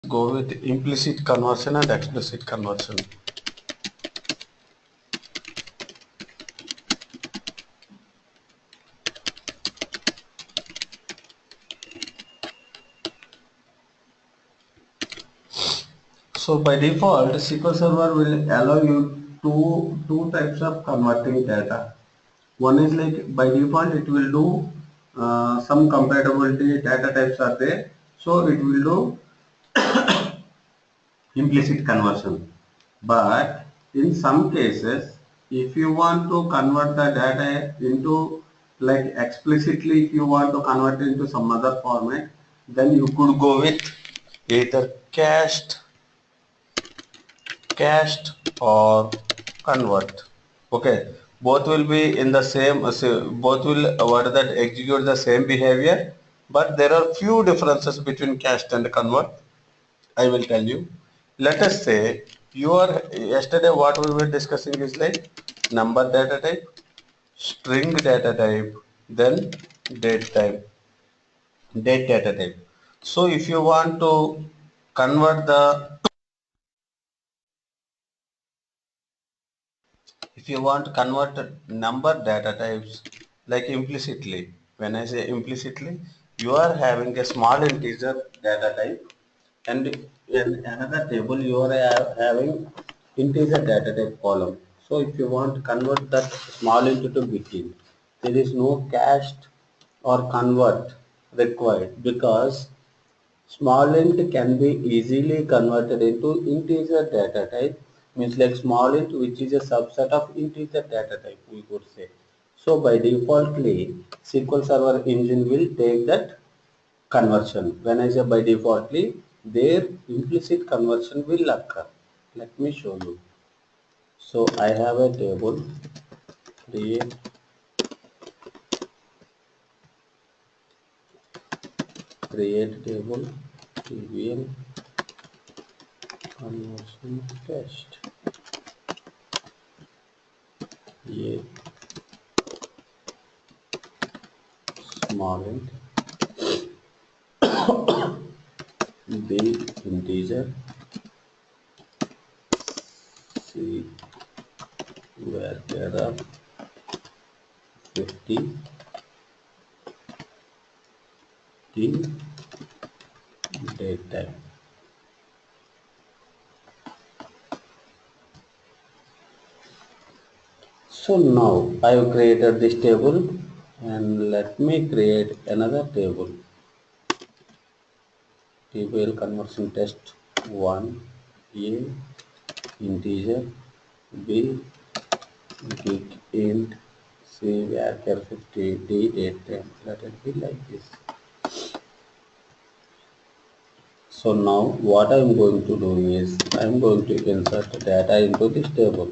Go with implicit conversion and explicit conversion. So by default, SQL Server will allow you two types of converting data. One is like by default it will do some compatibility data types are there, so it will do implicit conversion. But in some cases, if you want to convert the data into like explicitly, if you want to convert it into some other format, then you could go with either cached or convert. Okay, both will be in the same, both will what that execute the same behavior, but there are few differences between cached and convert. I will tell you. Let us say you are yesterday what we were discussing is like number data type, string data type, then date type, date data type. So if you want to convert the if you want to convert number data types like implicitly, when I say implicitly, you are having a small integer data type and in another table you are having integer data type column. So if you want to convert that small int to big int, there is no cached or convert required because small int can be easily converted into integer data type, means like small int which is a subset of integer data type we could say. So by defaultly SQL Server engine will take that conversion. When I say by defaultly, their implicit conversion will occur. Let me show you. So I have a table, create table, TBL conversion test. A small int, B integer, C varchar of 50, D date time. So now I have created this table and let me create another table. TBL conversion test 1, A integer, B big int, C varchar 50, D date time. Let it be like this. So now what I am going to do is I am going to insert data into this table.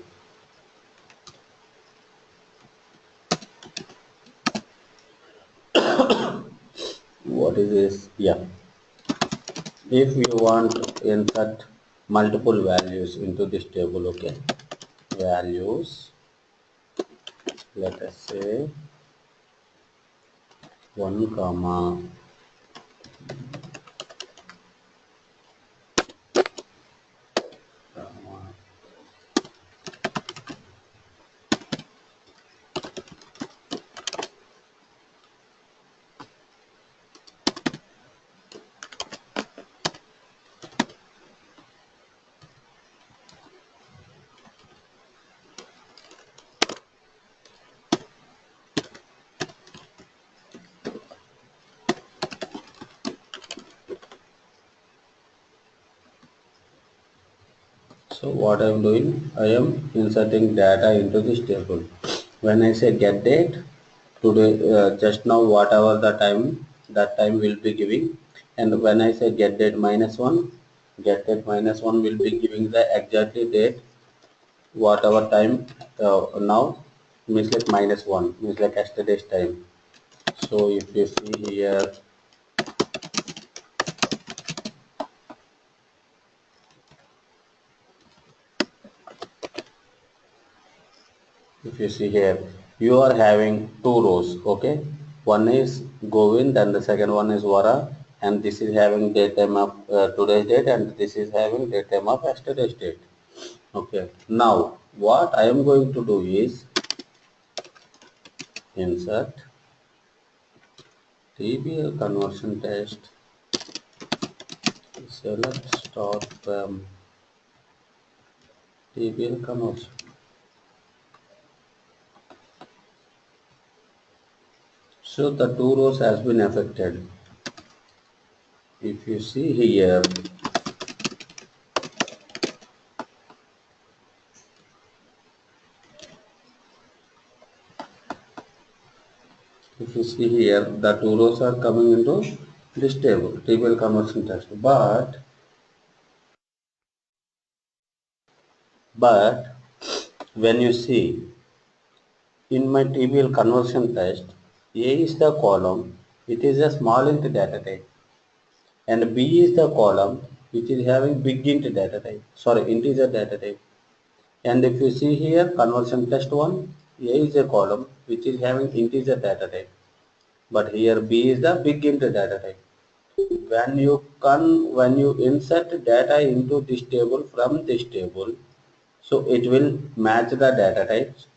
What is this? Yeah. If you want to insert multiple values into this table, okay. Values, let us say 1 comma comma. So what I am doing, I am inserting data into this table. When I say get date, today just now whatever the time, that time will be giving. And when I say get date -1, get date -1 will be giving the exactly date whatever time now, means like -1 means like yesterday's time. So if you see here, if you see here, you are having two rows, okay. One is Govind and the second one is Vara, and this is having date time of today's date, and this is having date time of yesterday's date. Okay. Now what I am going to do is insert TBL conversion test, select start from TBL conversion. So the two rows has been affected. If you see here, the two rows are coming into this table, TBL conversion test. But when you see in my TBL conversion test, A is the column, it is a small int data type, and B is the column which is having big int data type, sorry, integer data type. And if you see here, conversion test 1, A is a column which is having integer data type, but here B is the big int data type. When you insert data into this table from this table, so it will match the data types.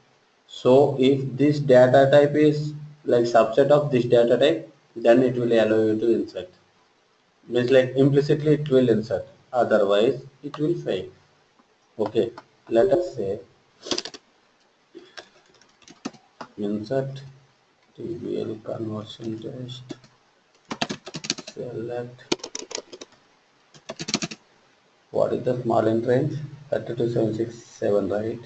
So if this data type is like subset of this data type, then it will allow you to insert. Means like implicitly it will insert, otherwise it will fail. Okay, let us say insert TBL conversion test, select what is the small int range, 32767, right?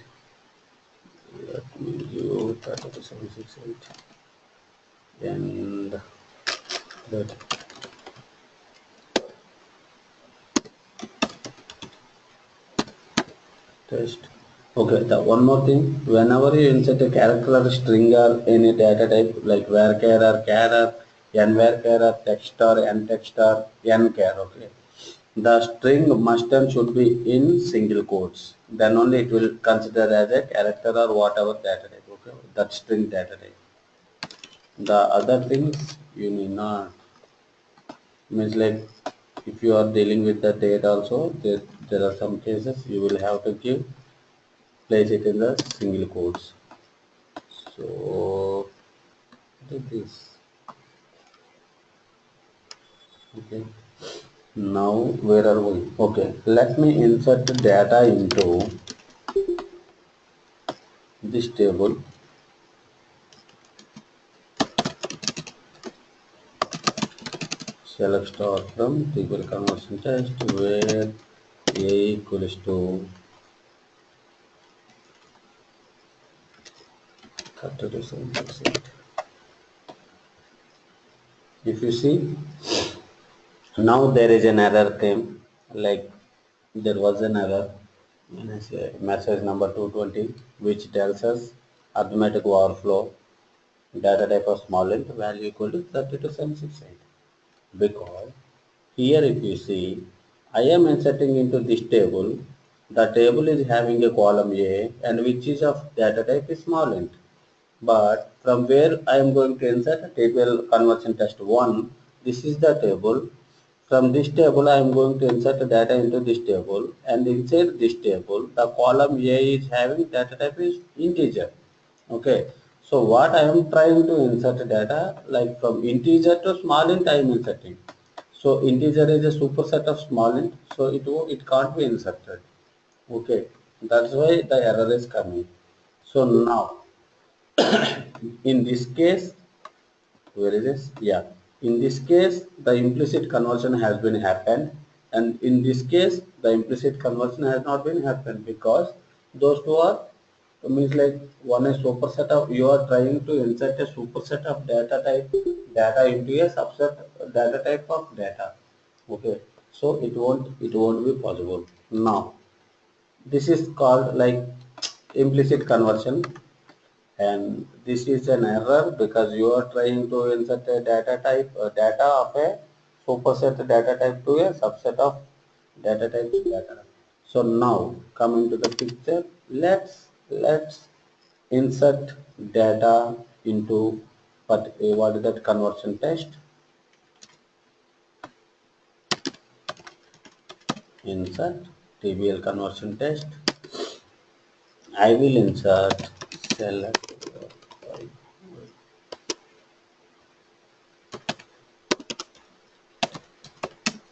Let me do 32768 and that test. Okay, the one more thing, whenever you insert a character or string or any data type like varchar or char or nvarchar or text or ntext or nchar, okay, the string must and should be in single quotes. Then only it will consider as a character or whatever data type, okay, that string data type. The other things you need not. Means like if you are dealing with the date also, there are some cases you will have to place it in the single quotes. So take this. Okay. Now where are we? Okay. Let me insert the data into this table. Select star from table conversion test where a equals to 32%. If you see, now there is an error came, like there was an error when I say message number 220 which tells us arithmetic overflow data type of small int value equal to 32768, because here if you see I am inserting into this table, the table is having a column A and which is of data type is small int, but from where I am going to insert table conversion test 1, this is the table. From this table I am going to insert the data into this table, and inside this table the column A is having data type is integer. Okay, so what I am trying to insert data like from integer to small int I am inserting. So integer is a superset of small int, so it can't be inserted. Okay, that's why the error is coming. So now in this case, where is this? Yeah. In this case, the implicit conversion has been happened, and in this case, the implicit conversion has not been happened because those two are means like one is superset of you are trying to insert a superset of data into a subset data type of data. Okay, so it won't be possible. Now this is called like implicit conversion, and this is an error because you are trying to insert a data type data of a superset data type to a subset of data types data. So now coming to the picture, let's insert data into what is that conversion test. insert TBL conversion test. I will insert select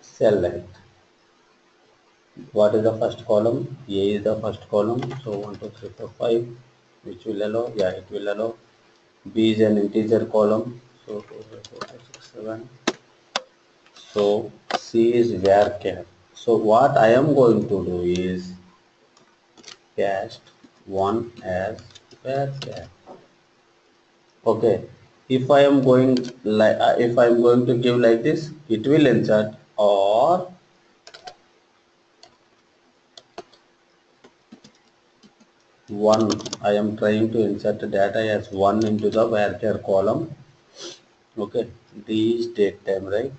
select. What is the first column? A is the first column. So 1, 2, 3, 4, 5. Which will allow? Yeah, it will allow. B is an integer column. So 2, 3, 4, 5, 6, 7. So C is varchar. So what I am going to do is cast 1 as varchar. Okay. If I am going like if I am going to give like this, it will insert, or one. I am trying to insert the data as 1 into the varchar column. Okay. D is date time, right?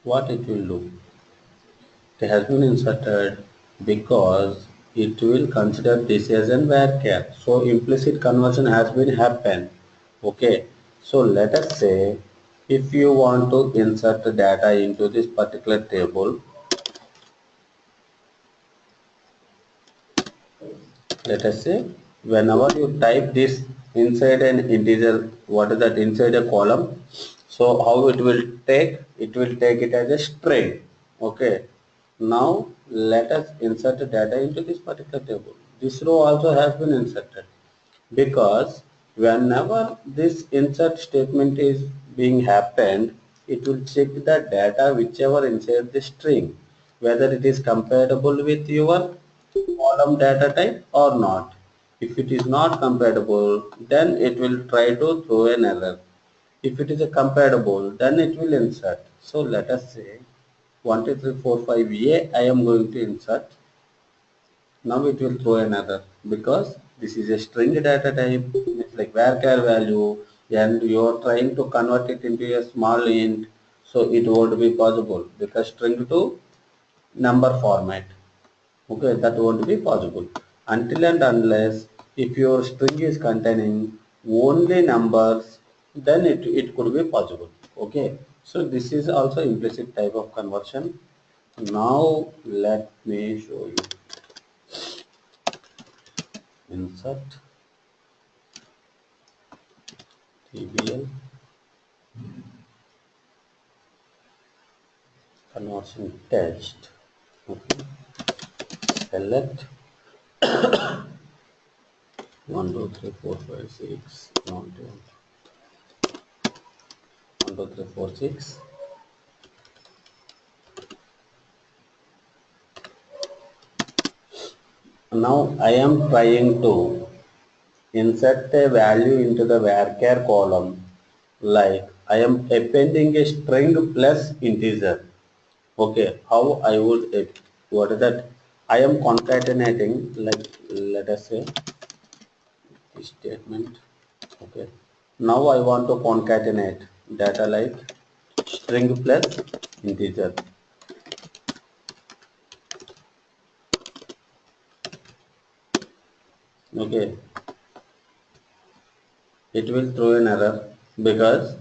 What it will do? It has been inserted because it will consider this as an varchar. So implicit conversion has been happened. Okay. So let us say if you want to insert the data into this particular table, let us say whenever you type this inside an integer, what is that inside a column, so how it will take it as a string. Okay, now let us insert the data into this particular table. This row also has been inserted because whenever this insert statement is being happened, it will check the data whichever inside the string, whether it is compatible with your column data type or not. If it is not compatible, then it will try to throw an error. If it is a compatible, then it will insert. So let us say 1, 2, 3, 4, 5A I am going to insert. Now it will throw an error because this is a string data type. It's like varchar value, and you are trying to convert it into a small int, so it won't be possible because string to number format. Okay, that won't be possible until and unless if your string is containing only numbers, then it could be possible. Okay, so this is also implicit type of conversion. Now let me show you. Insert TBL conversion test. Okay, select 1, 2, 3, 4, 5, 6, 1, 2, 1, 2, 3, 4, 6. Now I am trying to insert a value into the varchar column, like I am appending a string plus integer. Okay, how I would, what is that? I am concatenating, like let us say this statement. Okay, now I want to concatenate data like string plus integer. Okay, it will throw an error because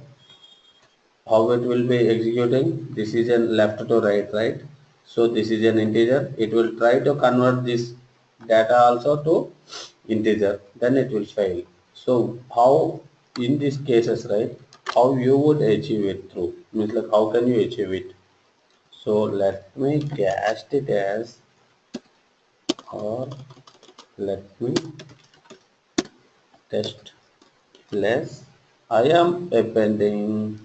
how it will be executing, this is a left to right, right? So this is an integer, it will try to convert this data also to integer, then it will fail. So how in these cases, right, how you would achieve it through, means like how can you achieve it? So let me cast it as, or let me test plus I am appending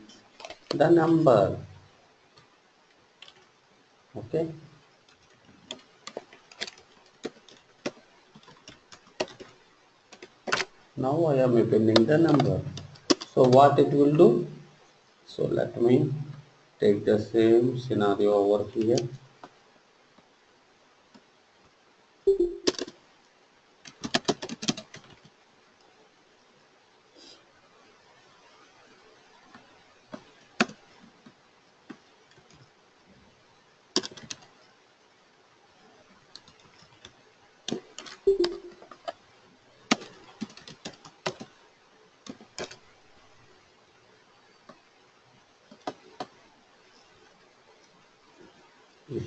the number. Okay, now I am appending the number. So what it will do? So let me take the same scenario over here.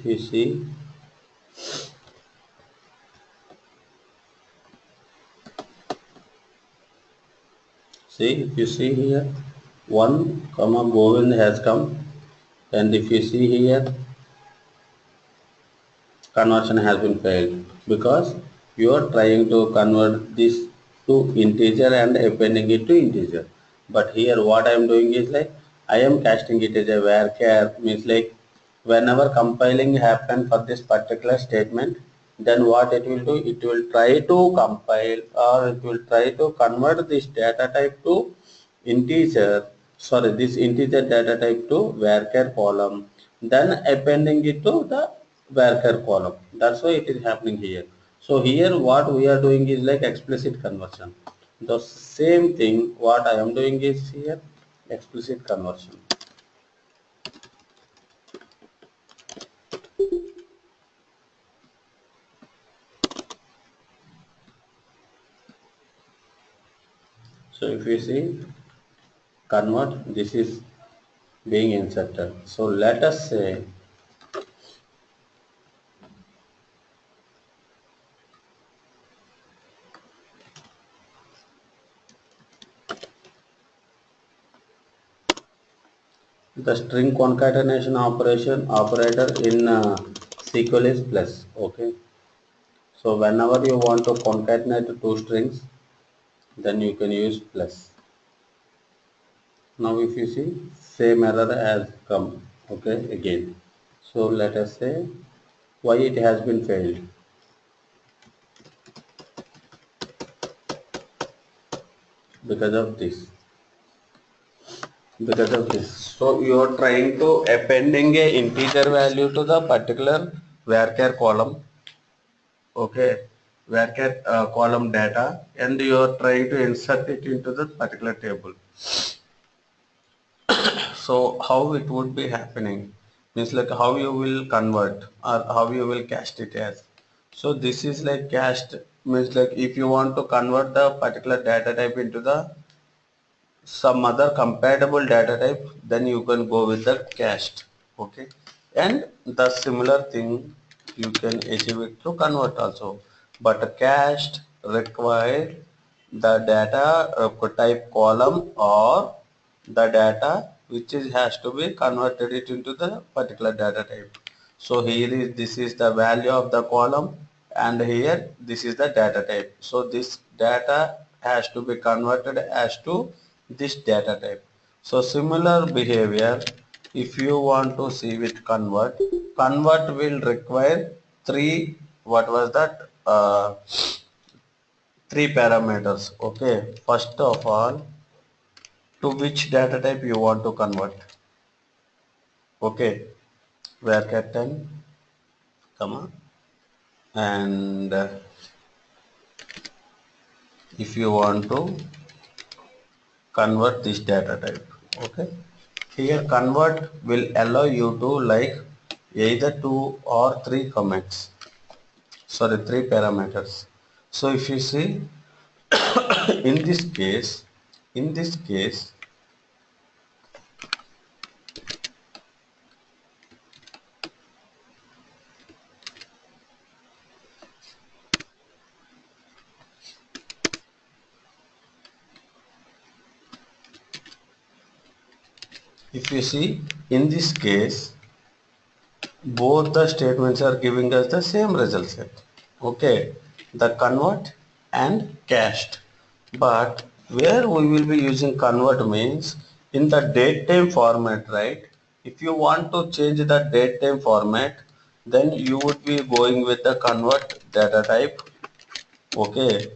you see, if you see here, 1 comma Govind has come, and if you see here, conversion has been failed because you are trying to convert this to integer and appending it to integer. But here what I am doing is like I am casting it as a varchar, means like whenever compiling happen for this particular statement, then what it will do, it will try to compile or it will try to convert this data type to integer, sorry, this integer data type to varchar column, then appending it to the varchar column. That's why it is happening here. So here what we are doing is like explicit conversion. The same thing what I am doing is here explicit conversion. So if you see convert, this is being inserted. So let us say the string concatenation operator in SQL is plus. Okay. So whenever you want to concatenate two strings, then you can use plus. Now if you see, same error has come, okay, again. So let us say why it has been failed. Because of this. Because of this. So you are trying to appending a integer value to the particular varchar column, okay, varchar column data, and you are trying to insert it into the particular table. So how it would be happening means like how you will convert or how you will cast it as. So this is like cast means like if you want to convert the particular data type into the some other compatible data type, then you can go with the cast. Okay, and the similar thing you can achieve it through convert also, but a cast require the data type column or the data which is has to be converted it into the particular data type. So here is this is the value of the column and here this is the data type. So this data has to be converted as to this data type. So similar behavior if you want to see with convert, convert will require three, what was that, three parameters. Okay, first of all, to which data type you want to convert. Okay, varchar 10 comma and if you want to convert this data type. Okay, here convert will allow you to like either two or three comments, sorry, three parameters. So if you see in this case, in this case if you see in this case both the statements are giving us the same result set. Okay, the convert and cast. But where we will be using convert means in the date time format, right? If you want to change the date time format, then you would be going with the convert data type. Okay,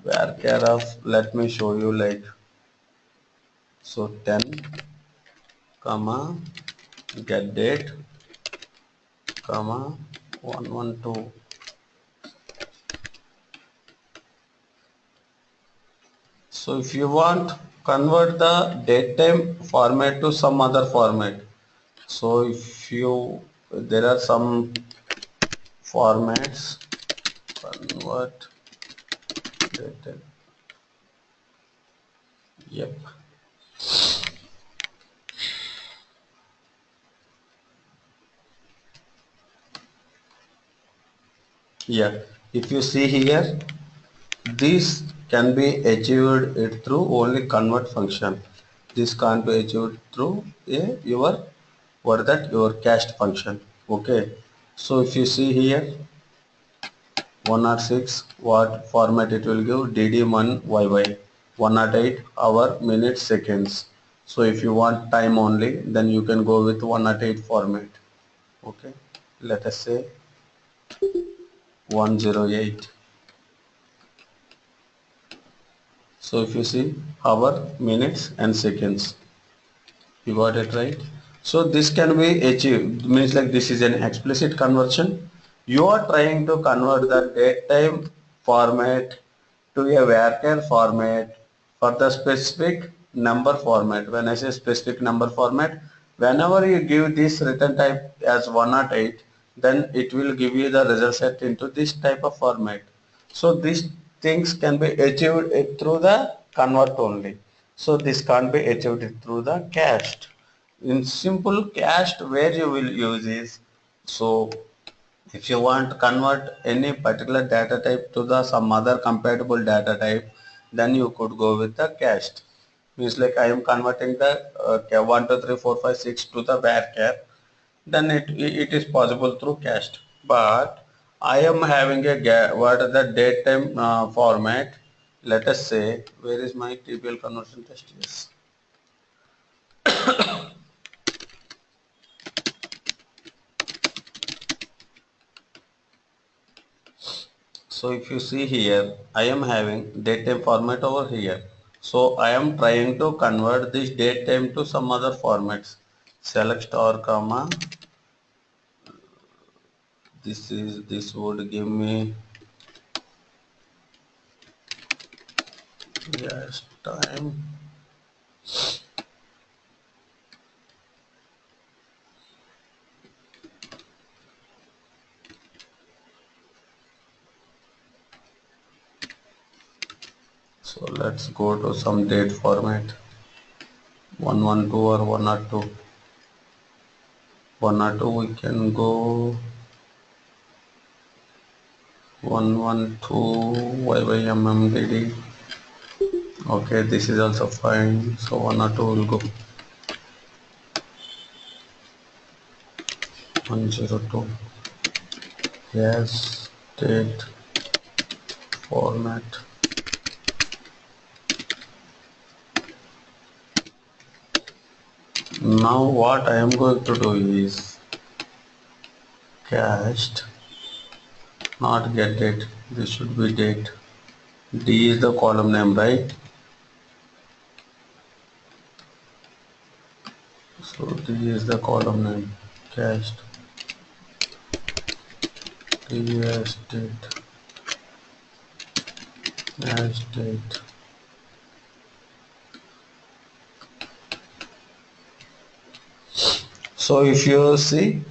varchar of, let me show you like, so 10 comma get date comma 112. So if you want convert the datetime format to some other format. So if you, there are some formats, convert datetime. Yep. Yeah, if you see here, this can be achieved it through only convert function. This can't be achieved through your what that your cast function. Okay, so if you see here 106, what format it will give? DD1 YY 108 hour minutes seconds. So if you want time only, then you can go with 108 format. Okay, let us say 108. So if you see hour, minutes and seconds, you got it right. So this can be achieved, means like this is an explicit conversion. You are trying to convert the date time format to a varchar format for the specific number format. When I say specific number format, whenever you give this return type as 108, then it will give you the result set into this type of format. So these things can be achieved through the convert only. So this can't be achieved through the cast. In simple cast, where you will use is, so if you want to convert any particular data type to the some other compatible data type, then you could go with the cast. Means like I am converting the 1 2 3 4 5 6 to the varchar, then it is possible through cast. But I am having a what are the date time format. Let us say, where is my TBL conversion test? Yes. So if you see here, I am having date time format over here. So I am trying to convert this date time to some other formats. Select star comma. This would give me, yes, time. So let's go to some date format. 112 or 102. 102 we can go 112 YYMMDD. Okay, this is also fine. So 102 will go 102. Yes, date format. Now what I am going to do is cast, not get date. This should be date. D is the column name, right? So D is the column name. Cast D as date as date. So if you see,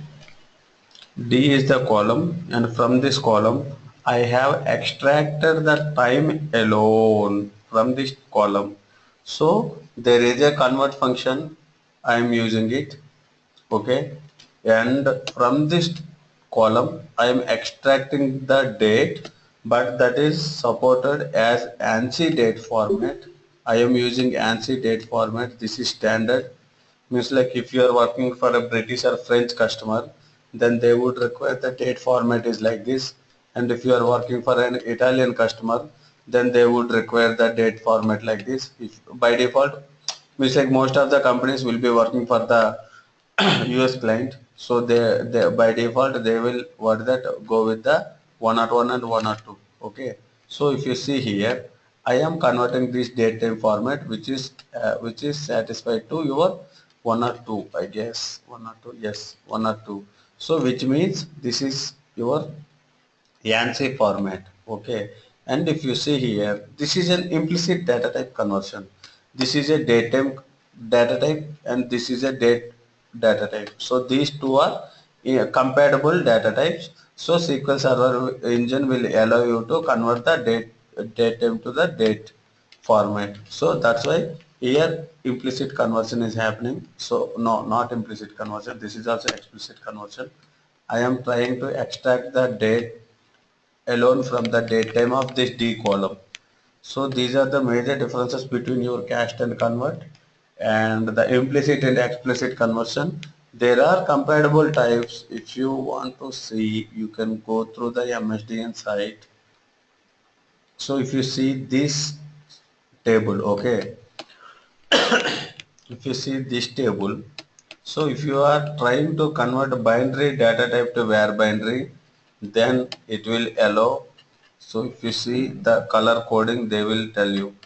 D is the column, and from this column I have extracted the time alone from this column. So there is a convert function, I am using it. Okay, and from this column I am extracting the date, but that is supported as ANSI date format. I am using ANSI date format. This is standard. Means like if you are working for a British or French customer, then they would require the date format is like this. And if you are working for an Italian customer, then they would require the date format like this. If by default, means like most of the companies will be working for the US client, so they by default they will what that go with the 101 and 102. Okay, so if you see here, I am converting this date time format which is satisfied to your 102, I guess 102, yes 102. So which means this is your Yancey format. Okay, and if you see here, this is an implicit data type conversion. This is a datetime data type and this is a date data type. So these two are compatible data types. So SQL Server engine will allow you to convert the date time to the date format. So that's why here implicit conversion is happening. So no, not implicit conversion. This is also explicit conversion. I am trying to extract the date alone from the date time of this D column. So these are the major differences between your cast and convert and the implicit and explicit conversion. There are compatible types. If you want to see, you can go through the MSDN site. So if you see this table, okay, if you see this table, so if you are trying to convert binary data type to var binary, then it will allow. So if you see the color coding, they will tell you.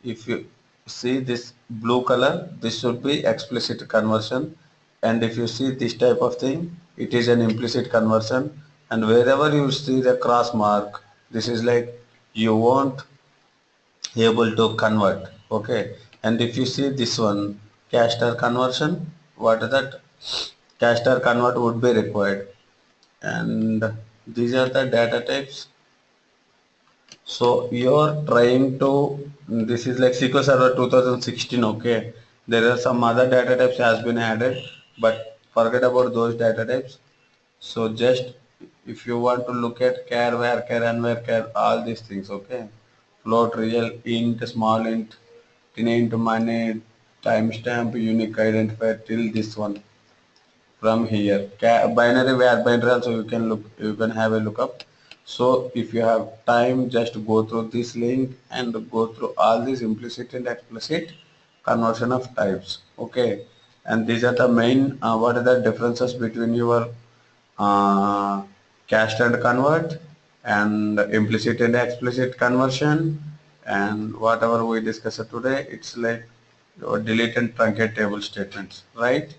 If you see this blue color, this should be explicit conversion, and if you see this type of thing, it is an implicit conversion. And wherever you see the cross mark, this is like you won't able to convert, okay. And if you see this one, caster conversion, what is that? Caster convert would be required. And these are the data types. So you're trying to, this is like SQL Server 2016, okay. There are some other data types has been added, but forget about those data types. So just if you want to look at char, var, char, and var, char, all these things, okay. Float, real, int, small int, int, money, timestamp, unique identifier till this one. From here, binary, var, binary also you can look, you can have a look up. So if you have time, just go through this link and go through all these implicit and explicit conversion of types, okay. And these are the main what are the differences between your cast and convert and implicit and explicit conversion. And whatever we discussed today, it's like your delete and truncate table statements, right?